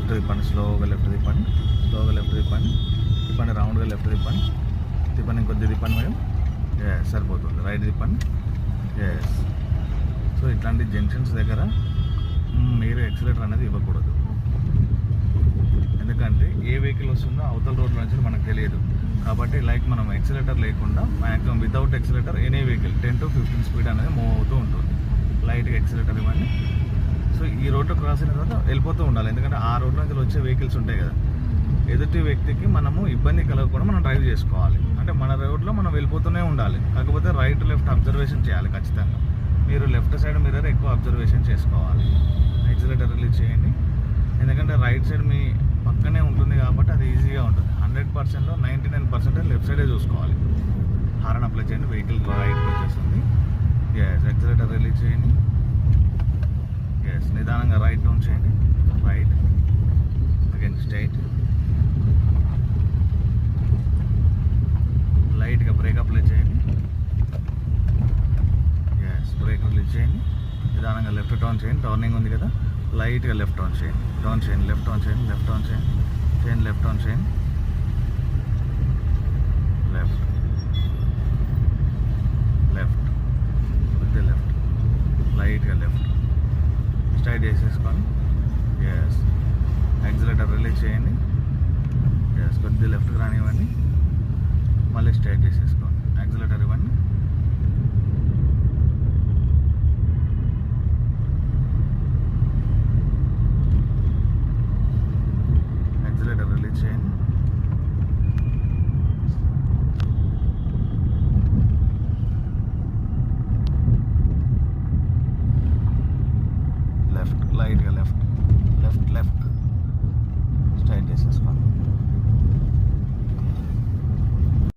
Left తిప్పండి, స్లోగా left తిప్పండి, స్లోగా లెఫ్ట్ తిప్పండి, తిప్పండి, రౌండ్గా లెఫ్ట్ తిప్పండి, తిప్పండి, ఇంకొద్ది తిప్పండి మేడం. సరిపోతుంది. రైట్ తిప్పండి. ఎస్. సో ఇట్లాంటి జంక్షన్స్ దగ్గర మీరు ఎక్సిలేటర్ అనేది ఇవ్వకూడదు. ఎందుకంటే ఏ వెహికల్ వస్తుందో అవతల రోడ్ల నుంచి మనకు తెలియదు. కాబట్టి లైక్ మనం ఎక్సిలేటర్ లేకుండా maximum without accelerator any vehicle 10 to 15 speed అనేది మూవ్ అవుతూ ఉంటుంది. లైట్గా ఎక్సిలేటర్ ఇవ్వండి. సో ఈ రోడ్డు క్రాస్ అయిన తర్వాత వెళ్ళిపోతూ ఉండాలి. ఎందుకంటే ఆ రోడ్ల నుంచి వచ్చే వెహికల్స్ ఉంటాయి కదా, ఎదుటి వ్యక్తికి మనము ఇబ్బంది కలగకుండా మనం డ్రైవ్ చేసుకోవాలి. అంటే మన రోడ్లో మనం వెళ్ళిపోతూనే ఉండాలి. కాకపోతే రైట్ లెఫ్ట్ అబ్జర్వేషన్ చేయాలి ఖచ్చితంగా. మీరు లెఫ్ట్ సైడ్ మిర్రర్ ఎక్కువ అబ్జర్వేషన్ చేసుకోవాలి. ఎక్సిలేటర్ రిలీజ్ చేయండి. ఎందుకంటే రైట్ సైడ్ మీ పక్కనే ఉంటుంది కాబట్టి అది ఈజీగా ఉంటుంది. 100%లో 99% లెఫ్ట్ సైడే చూసుకోవాలి. హారన్ అప్లై చేయండి. వెహికల్ రైట్కి వచ్చేస్తుంది. ఎస్. ఎక్సిలేటర్ రిలీజ్ చేయండి. ఎస్. నిదానంగా రైట్ డౌన్ చేయండి. Right again straight. లైట్గా బ్రేక్ అప్లై చేయండి. ఎస్. బ్రేక్ రిలీజ్ చేయండి. నిదానంగా లెఫ్ట్ టర్న్ చేయండి. టర్నింగ్ ఉంది కదా, లైట్గా లెఫ్ట్ టర్న్ చేయండి. టర్న్ చేయండి, లెఫ్ట్ టర్న్ చేయండి, లెఫ్ట్ టర్న్ చేయండి, చేయండి, లెఫ్ట్ టర్న్ చేయండి, లెఫ్ట్ లెఫ్ట్ కొద్దిగా లెఫ్ట్, లైట్గా లెఫ్ట్ స్ట్రైట్ చేసేసుకోండి. ఎస్. ఎక్సిలేటర్ రిలీజ్ చేయండి. ఎస్. కొద్దిగా లెఫ్ట్కి రానివ్వండి, మళ్ళీ స్ట్రైట్ చేసేసుకోండి. ఎక్సిలేటర్ ఇవ్వండి.